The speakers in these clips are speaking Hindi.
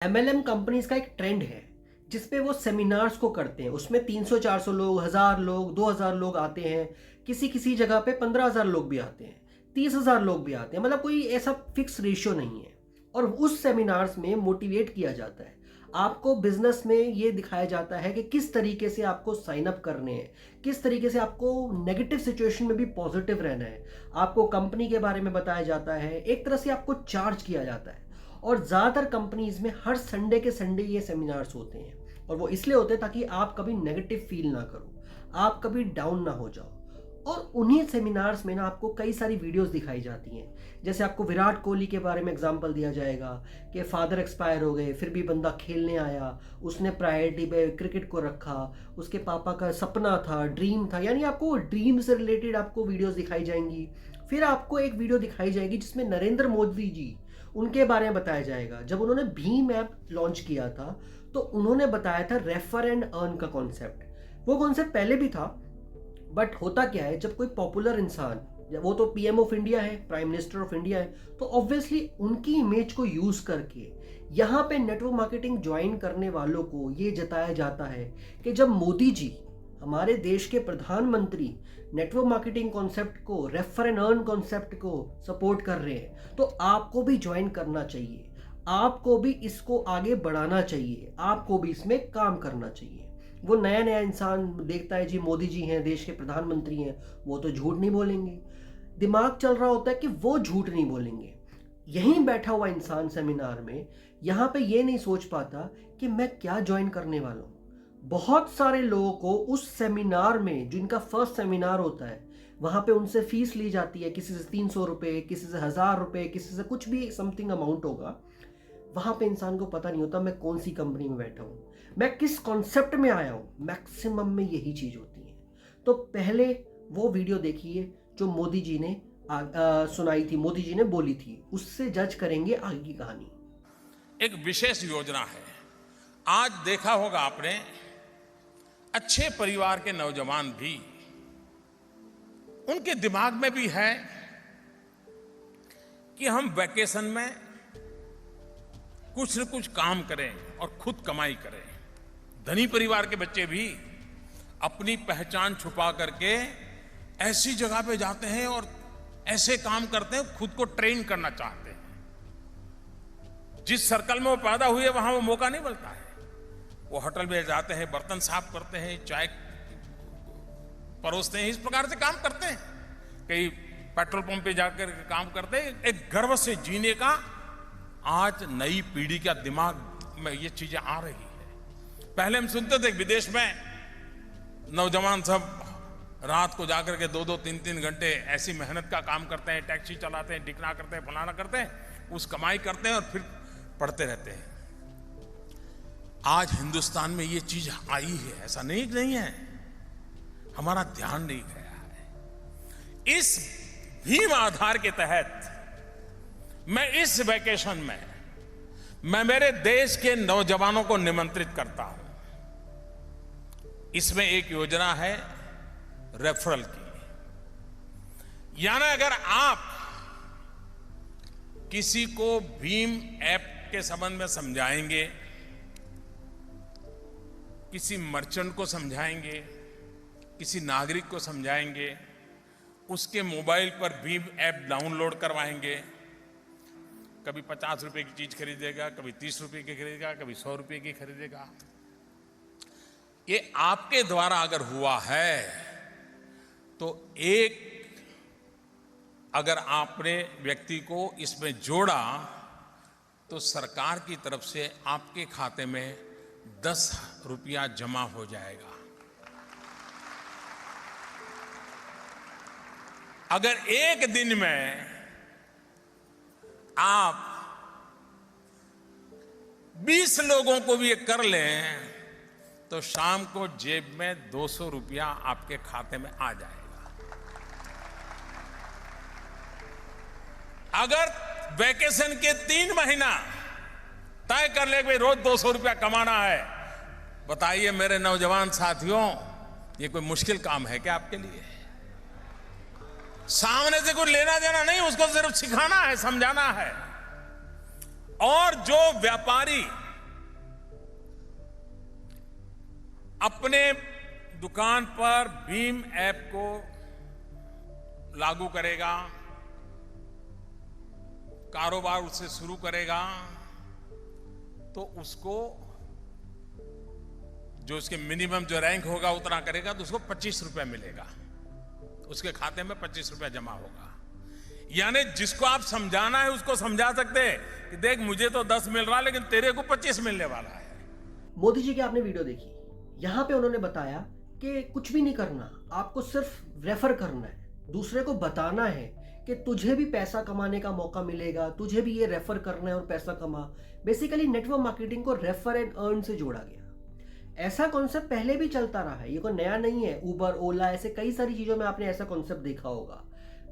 एमएलएम कंपनीज का एक ट्रेंड है जिसपे वो सेमिनार्स को करते हैं। उसमें 300-400 लोग, 1000 लोग, 2000 लोग आते हैं। किसी किसी जगह पे 15,000 लोग भी आते हैं, 30,000 लोग भी आते हैं। मतलब कोई ऐसा फिक्स रेशियो नहीं है। और उस सेमिनार्स में मोटिवेट किया जाता है, आपको बिजनेस में ये दिखाया जाता है कि किस तरीके से आपको साइन अप करने हैं, किस तरीके से आपको नेगेटिव सिचुएशन में भी पॉजिटिव रहना है। आपको कंपनी के बारे में बताया जाता है, एक तरह से आपको चार्ज किया जाता है। और ज़्यादातर कंपनीज में हर संडे के संडे ये सेमिनार्स होते हैं। और वो इसलिए होते हैं ताकि आप कभी नेगेटिव फील ना करो, आप कभी डाउन ना हो जाओ। और उन्हीं सेमिनार्स में ना आपको कई सारी वीडियोस दिखाई जाती हैं। जैसे आपको विराट कोहली के बारे में एग्जांपल दिया जाएगा कि फादर एक्सपायर हो गए, फिर भी बंदा खेलने आया, उसने प्रायोरिटी पे क्रिकेट को रखा, उसके पापा का सपना था, ड्रीम था। यानी आपको ड्रीम से रिलेटेड आपको वीडियोस दिखाई जाएंगी। फिर आपको एक वीडियो दिखाई जाएगी जिसमें नरेंद्र मोदी जी, उनके बारे में बताया जाएगा। जब उन्होंने भीम ऐप लॉन्च किया था तो उन्होंने बताया था रेफर एंड अर्न का कॉन्सेप्ट। वो कॉन्सेप्ट पहले भी था, बट होता क्या है, जब कोई पॉपुलर इंसान, वो तो पीएम ऑफ इंडिया है, प्राइम मिनिस्टर ऑफ इंडिया है, तो ऑब्वियसली उनकी इमेज को यूज करके यहाँ पे नेटवर्क मार्केटिंग ज्वाइन करने वालों को ये जताया जाता है कि जब मोदी जी, हमारे देश के प्रधानमंत्री, नेटवर्क मार्केटिंग कॉन्सेप्ट को, रेफर एंड अर्न कॉन्सेप्ट को सपोर्ट कर रहे हैं, तो आपको भी ज्वाइन करना चाहिए, आपको भी इसको आगे बढ़ाना चाहिए, आपको भी इसमें काम करना चाहिए। वो नया नया इंसान देखता है, जी मोदी जी हैं, देश के प्रधानमंत्री हैं, वो तो झूठ नहीं बोलेंगे। दिमाग चल रहा होता है कि वो झूठ नहीं बोलेंगे। यहीं बैठा हुआ इंसान सेमिनार में यहाँ पे ये नहीं सोच पाता कि मैं क्या ज्वाइन करने वाला हूँ। बहुत सारे लोगों को उस सेमिनार में, जिनका फर्स्ट सेमिनार होता है, वहाँ पे उनसे फीस ली जाती है, किसी से 300 रुपये, किसी से 1000 रुपये, किसी से कुछ भी समथिंग अमाउंट होगा। वहाँ पे इंसान को पता नहीं होता मैं कौन सी कंपनी में बैठा हूँ, मैं किस कॉन्सेप्ट में आया हूँ। मैक्सिमम में यही चीज़ होती है। तो पहले वो वीडियो देखिए जो मोदी जी ने सुनाई थी, मोदी जी ने बोली थी, उससे जज करेंगे आगे की कहानी। एक विशेष योजना है। आज देखा होगा आपने, अच्छे परिवार के नौजवान भी, उनके दिमाग में भी है कि हम वैकेशन में कुछ न कुछ काम करें और खुद कमाई करें। धनी परिवार के बच्चे भी अपनी पहचान छुपा करके ऐसी जगह पे जाते हैं और ऐसे काम करते हैं, खुद को ट्रेन करना चाहते हैं। जिस सर्कल में वो पैदा हुए वहां वो मौका नहीं मिलता है। वो होटल में जाते हैं, बर्तन साफ करते हैं, चाय परोसते हैं, इस प्रकार से काम करते हैं। कई पेट्रोल पंप पे जाकर काम करते हैं। एक गर्व से जीने का आज नई पीढ़ी का दिमाग में ये चीजें आ रही है। पहले हम सुनते थे विदेश में नौजवान सब रात को जाकर के 2-2, 3-3 घंटे ऐसी मेहनत का काम करते हैं, टैक्सी चलाते हैं, टिकना करते हैं, फलाना करते हैं, उस कमाई करते हैं और फिर पढ़ते रहते हैं। आज हिंदुस्तान में ये चीज आई है, ऐसा नहीं है, हमारा ध्यान नहीं गया है। इस भीम आधार के तहत मैं इस वैकेशन में मैं मेरे देश के नौजवानों को निमंत्रित करता हूं। इसमें एक योजना है रेफरल की। यानी अगर आप किसी को भीम ऐप के संबंध में समझाएंगे, किसी मर्चेंट को समझाएंगे, किसी नागरिक को समझाएंगे, उसके मोबाइल पर भीम ऐप डाउनलोड करवाएंगे, कभी 50 रुपए की चीज खरीदेगा, कभी 30 रुपए की खरीदेगा, कभी 100 रुपए की खरीदेगा। ये आपके द्वारा अगर हुआ है तो एक, अगर आपने व्यक्ति को इसमें जोड़ा तो सरकार की तरफ से आपके खाते में 10 रुपया जमा हो जाएगा। अगर एक दिन में आप 20 लोगों को भी ये कर लें तो शाम को जेब में 200 रुपया आपके खाते में आ जाएगा। अगर वैकेशन के 3 महीना तय कर ले, भाई रोज 200 रुपया कमाना है, बताइए मेरे नौजवान साथियों, ये कोई मुश्किल काम है क्या आपके लिए? सामने से कुछ लेना देना नहीं, उसको सिर्फ सिखाना है, समझाना है। और जो व्यापारी अपने दुकान पर भीम ऐप को लागू करेगा, कारोबार उससे शुरू करेगा, तो उसको जो उसके मिनिमम जो रैंक होगा उतना करेगा तो उसको 25 रुपए मिलेगा, उसके खाते में 25 रुपए जमा होगा। यानी जिसको आप समझाना है उसको समझा सकते हैं कि देख मुझे तो 10 मिल रहा लेकिन तेरे को 25 मिलने वाला है। मोदी जी की आपने वीडियो देखी, यहाँ पे उन्होंने बताया कि कुछ भी नहीं करना, आपको सिर्फ रेफर करना है, दूसरे को बताना है कि तुझे भी पैसा कमाने का मौका मिलेगा, तुझे भी ये रेफर करना है और पैसा कमा। बेसिकली नेटवर्क मार्केटिंग को रेफर एंड अर्न से जोड़ा गया। ऐसा कॉन्सेप्ट पहले भी चलता रहा है, ये कोई नया नहीं है। उबर, ओला, ऐसे कई सारी चीजों में आपने ऐसा कॉन्सेप्ट देखा होगा।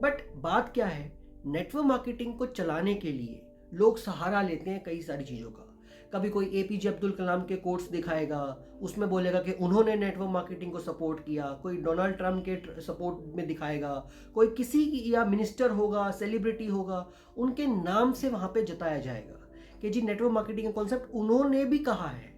बट बात क्या है, नेटवर्क मार्केटिंग को चलाने के लिए लोग सहारा लेते हैं कई सारी चीजों का। कभी कोई एपीजे अब्दुल कलाम के कोट्स दिखाएगा, उसमें बोलेगा कि उन्होंने नेटवर्क मार्केटिंग को सपोर्ट किया। कोई डोनाल्ड ट्रंप के सपोर्ट में दिखाएगा, कोई किसी या मिनिस्टर होगा, सेलिब्रिटी होगा, उनके नाम से वहां पे जताया जाएगा कि जी नेटवर्क मार्केटिंग का कॉन्सेप्ट उन्होंने भी कहा है।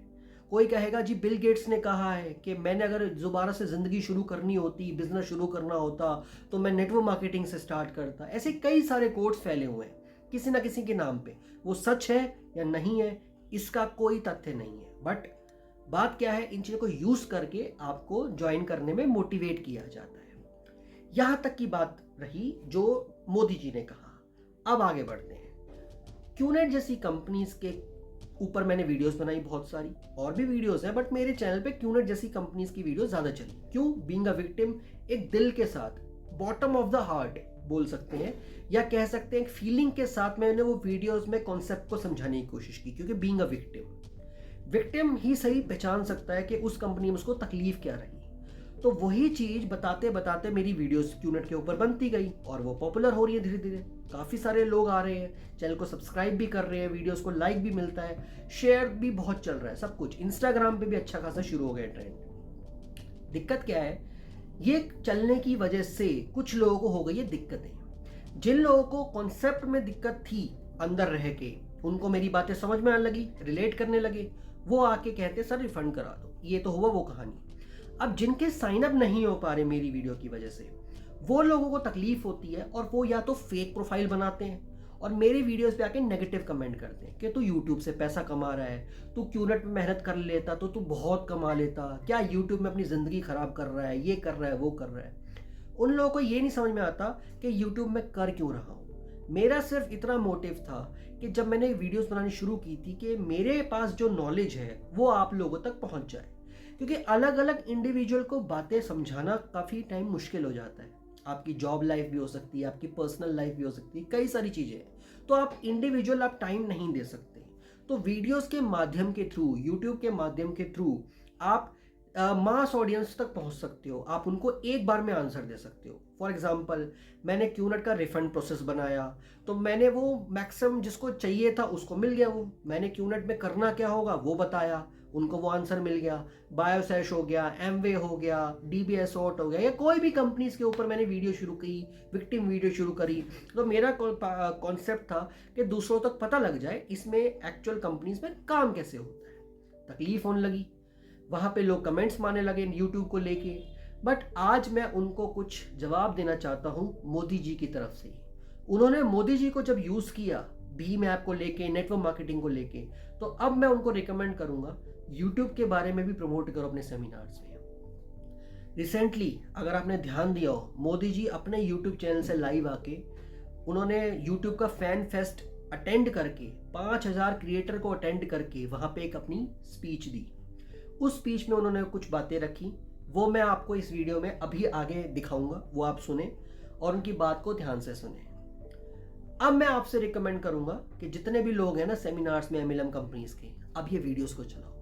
कोई कहेगा जी बिल गेट्स ने कहा है कि मैंने अगर दोबारा से ज़िंदगी शुरू करनी होती, बिजनेस शुरू करना होता तो मैं नेटवर्क मार्केटिंग से स्टार्ट करता। ऐसे कई सारे कोट्स फैले हुए हैं किसी ना किसी के नाम पे। वो सच है या नहीं है इसका कोई तथ्य नहीं है, बट बात क्या है, इन चीज़ों को यूज़ करके आपको ज्वाइन करने में मोटिवेट किया जाता है। यहाँ तक की बात रही जो मोदी जी ने कहा। अब आगे बढ़ते हैं। क्यूनेट जैसी कंपनीज के ऊपर मैंने वीडियोस बनाई बहुत सारी, और भी वीडियोस हैं, बट मेरे चैनल पे क्यूनेट जैसी कंपनीज की वीडियो ज्यादा चली। क्यों? बीइंग अ विक्टिम, एक दिल के साथ, बॉटम ऑफ द हार्ट बोल सकते हैं, या कह सकते हैं एक फीलिंग के साथ मैंने वो वीडियोस में कॉन्सेप्ट को समझाने की कोशिश की। क्योंकि बीइंग अ विक्टिम ही सही पहचान सकता है कि उस कंपनी में उसको तकलीफ क्या रही। तो वही चीज बताते बताते मेरी वीडियोस क्यूनेट के ऊपर बनती गई और वो पॉपुलर हो रही है धीरे धीरे। काफी सारे लोग आ रहे हैं, चैनल को सब्सक्राइब भी कर रहे हैं, वीडियोस को लाइक भी मिलता है, शेयर भी बहुत चल रहा है, सब कुछ। इंस्टाग्राम पे भी अच्छा खासा शुरू हो गया ट्रेंड। दिक्कत क्या है, ये चलने की वजह से कुछ लोगों को हो गई है दिक्कतें। जिन लोगों को कॉन्सेप्ट में दिक्कत थी अंदर रह के, उनको मेरी बातें समझ में आने लगी, रिलेट करने लगे, वो आके कहते सर रिफंड करा दो। ये तो हुआ वो कहानी। अब जिनके साइन अप नहीं हो पा रहे मेरी वीडियो की वजह से, वो लोगों को तकलीफ होती है और वो या तो फेक प्रोफाइल बनाते हैं और मेरे वीडियोस पे आके नेगेटिव कमेंट करते हैं कि तू यूट्यूब से पैसा कमा रहा है, तू क्यूनेट में मेहनत कर लेता तो तू बहुत कमा लेता, क्या यूट्यूब में अपनी ज़िंदगी ख़राब कर रहा है, ये कर रहा है, वो कर रहा है। उन लोगों को ये नहीं समझ में आता कि यूट्यूब में कर क्यों रहा हूँ। मेरा सिर्फ इतना मोटिव था कि जब मैंने वीडियोस बनानी शुरू की थी कि मेरे पास जो नॉलेज है वो आप लोगों तक पहुँच जाए। क्योंकि अलग अलग इंडिविजुअल को बातें समझाना काफ़ी टाइम मुश्किल हो जाता है। आपकी जॉब लाइफ भी हो सकती है, आपकी पर्सनल लाइफ भी हो सकती है, कई सारी चीज़ें हैं, तो आप इंडिविजुअल आप टाइम नहीं दे सकते। तो वीडियोस के माध्यम के थ्रू, यूट्यूब के माध्यम के थ्रू आप मास ऑडियंस तक पहुंच सकते हो, आप उनको एक बार में आंसर दे सकते हो। फॉर एग्जांपल मैंने क्यूनेट का रिफंड प्रोसेस बनाया तो मैंने वो मैक्सिमम जिसको चाहिए था उसको मिल गया। वो मैंने क्यूनेट में करना क्या होगा वो बताया, उनको वो आंसर मिल गया। बायोसैश हो गया, एमवे हो गया, डीबीएस ऑट हो गया, या कोई भी कंपनीज के ऊपर मैंने वीडियो शुरू की, विक्टिम वीडियो शुरू करी। तो मेरा कॉन्सेप्ट था कि दूसरों तक पता लग जाए इसमें एक्चुअल कंपनीज में काम कैसे होता है। तकलीफ होने लगी, वहाँ पे लोग कमेंट्स मारने लगे यूट्यूब को लेके। बट आज मैं उनको कुछ जवाब देना चाहता हूँ मोदी जी की तरफ से। उन्होंने मोदी जी को जब यूज़ किया भीम ऐप को लेके, नेटवर्क मार्केटिंग को लेके, तो अब मैं उनको रिकमेंड करूँगा यूट्यूब के बारे में भी प्रमोट करो अपने सेमिनार्स में। रिसेंटली अगर आपने ध्यान दिया हो, मोदी जी अपने यूट्यूब चैनल से लाइव आके उन्होंने यूट्यूब का फैन फेस्ट अटेंड करके 5000 क्रिएटर को अटेंड करके वहाँ पे एक अपनी स्पीच दी। उस स्पीच में उन्होंने कुछ बातें रखी, वो मैं आपको इस वीडियो में अभी आगे दिखाऊंगा, वो आप सुने और उनकी बात को ध्यान से सुने। अब मैं आपसे रिकमेंड करूंगा कि जितने भी लोग हैं ना सेमिनार्स में एमएलएम कंपनीज के, अब ये वीडियोस को चलाओ,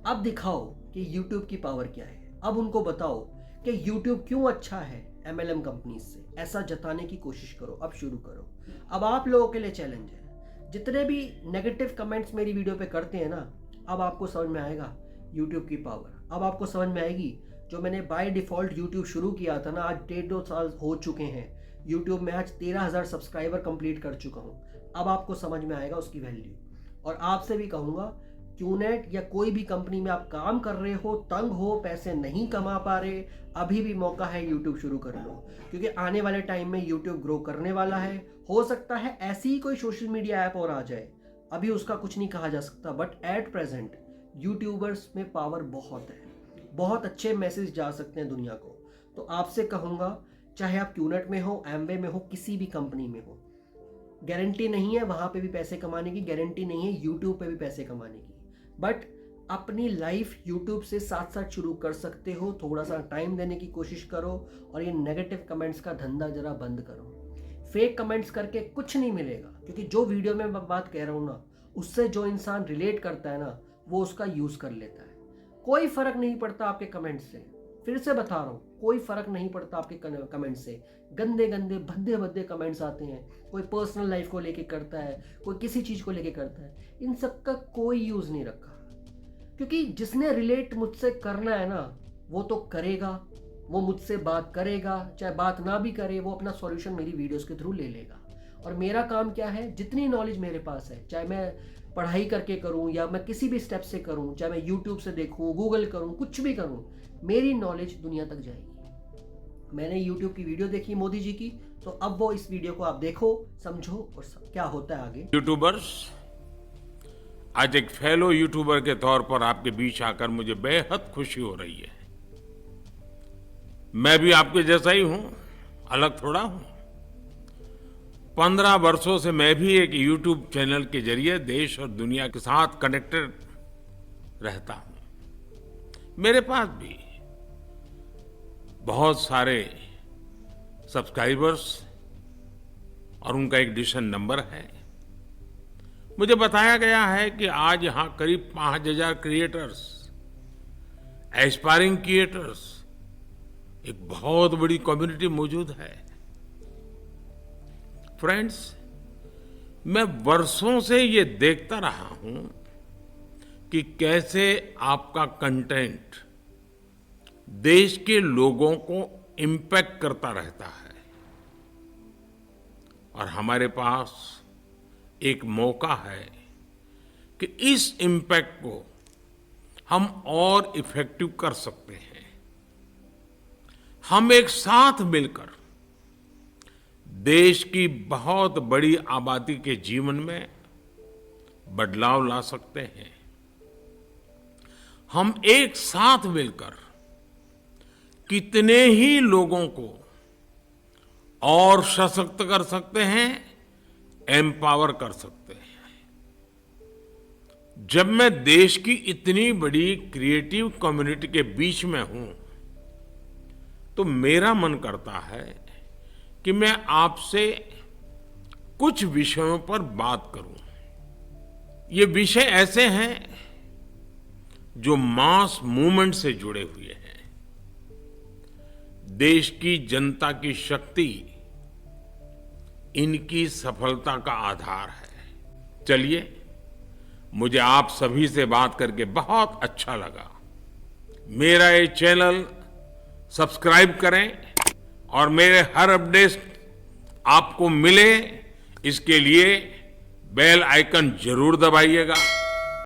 अब दिखाओ कि यूट्यूब की पावर क्या है। अब उनको बताओ कि यूट्यूब क्यों अच्छा है एमएलएम कंपनीज से, ऐसा जताने की कोशिश करो। अब शुरू करो। अब आप लोगों के लिए चैलेंज है, जितने भी नेगेटिव कमेंट्स मेरी वीडियो पे करते हैं ना, अब आपको समझ में आएगा यूट्यूब की पावर। अब आपको समझ में आएगी जो मैंने बाय डिफॉल्ट यूट्यूब शुरू किया था ना, आज 1.5-2 साल हो चुके हैं यूट्यूब में, आज 13,000 सब्सक्राइबर कंप्लीट कर चुका हूँ। अब आपको समझ में आएगा उसकी वैल्यू। और आपसे भी कहूँगा क्यूनेट या कोई भी कंपनी में आप काम कर रहे हो, तंग हो, पैसे नहीं कमा पा रहे, अभी भी मौका है यूट्यूब शुरू कर लो, क्योंकि आने वाले टाइम में यूट्यूब ग्रो करने वाला है। हो सकता है ऐसी ही कोई सोशल मीडिया ऐप और आ जाए, अभी उसका कुछ नहीं कहा जा सकता, बट एट प्रेजेंट यूट्यूबर्स में पावर बहुत है, बहुत अच्छे मैसेज जा सकते हैं दुनिया को। तो आपसे कहूँगा, चाहे आप क्यूनेट में हो, एमवे में हो, किसी भी कंपनी में हो, गारंटी नहीं है वहाँ पे भी पैसे कमाने की, गारंटी नहीं है यूट्यूब पे भी पैसे कमाने की, बट अपनी लाइफ यूट्यूब से साथ साथ शुरू कर सकते हो। थोड़ा सा टाइम देने की कोशिश करो और ये नेगेटिव कमेंट्स का धंधा जरा बंद करो। फेक कमेंट्स करके कुछ नहीं मिलेगा, क्योंकि जो वीडियो में मैं बात कह रहा हूँ ना, उससे जो इंसान रिलेट करता है ना, वो उसका यूज़ कर लेता है। कोई फ़र्क नहीं पड़ता आपके कमेंट्स से, फिर से बता रहा हूँ, कोई फ़र्क नहीं पड़ता आपके कमेंट्स से। गंदे गंदे भद्दे भद्दे कमेंट्स आते हैं, कोई पर्सनल लाइफ को लेके करता है, कोई किसी चीज़ को लेके करता है, इन सब का कोई यूज़ नहीं रखा, क्योंकि जिसने रिलेट मुझसे करना है ना, वो तो करेगा, वो मुझसे बात करेगा, चाहे बात ना भी करे, वो अपना सॉल्यूशन मेरी वीडियोस के थ्रू ले लेगा। और मेरा काम क्या है, जितनी नॉलेज मेरे पास है, चाहे मैं पढ़ाई करके करूं या मैं किसी भी स्टेप से करूं, चाहे मैं यूट्यूब से देखूं, गूगल करूं, कुछ भी करूं, मेरी नॉलेज दुनिया तक जाएगी। मैंने यूट्यूब की वीडियो देखी मोदी जी की, तो अब वो इस वीडियो को आप देखो, समझो और क्या होता है आगे। यूट्यूबर्स, आज एक फेलो यूट्यूबर के तौर पर आपके बीच आकर मुझे बेहद खुशी हो रही है। मैं भी आपके जैसा ही हूं, अलग थोड़ा हूं। 15 वर्षों से मैं भी एक यूट्यूब चैनल के जरिए देश और दुनिया के साथ कनेक्टेड रहता हूं। मेरे पास भी बहुत सारे सब्सक्राइबर्स और उनका एक डिसीजन नंबर है। मुझे बताया गया है कि आज यहां करीब 5000 क्रिएटर्स, एस्पायरिंग क्रिएटर्स, एक बहुत बड़ी कम्युनिटी मौजूद है। फ्रेंड्स, मैं वर्षों से ये देखता रहा हूं कि कैसे आपका कंटेंट देश के लोगों को इम्पैक्ट करता रहता है, और हमारे पास एक मौका है कि इस इम्पैक्ट को हम और इफेक्टिव कर सकते हैं। हम एक साथ मिलकर देश की बहुत बड़ी आबादी के जीवन में बदलाव ला सकते हैं। हम एक साथ मिलकर कितने ही लोगों को और सशक्त कर सकते हैं, एम्पावर कर सकते हैं। जब मैं देश की इतनी बड़ी क्रिएटिव कम्युनिटी के बीच में हूं, तो मेरा मन करता है कि मैं आपसे कुछ विषयों पर बात करूं। ये विषय ऐसे हैं जो मास मूवमेंट से जुड़े हुए हैं। देश की जनता की शक्ति इनकी सफलता का आधार है। चलिए, मुझे आप सभी से बात करके बहुत अच्छा लगा। मेरा ये चैनल सब्सक्राइब करें और मेरे हर अपडेट आपको मिले, इसके लिए बेल आइकन जरूर दबाइएगा।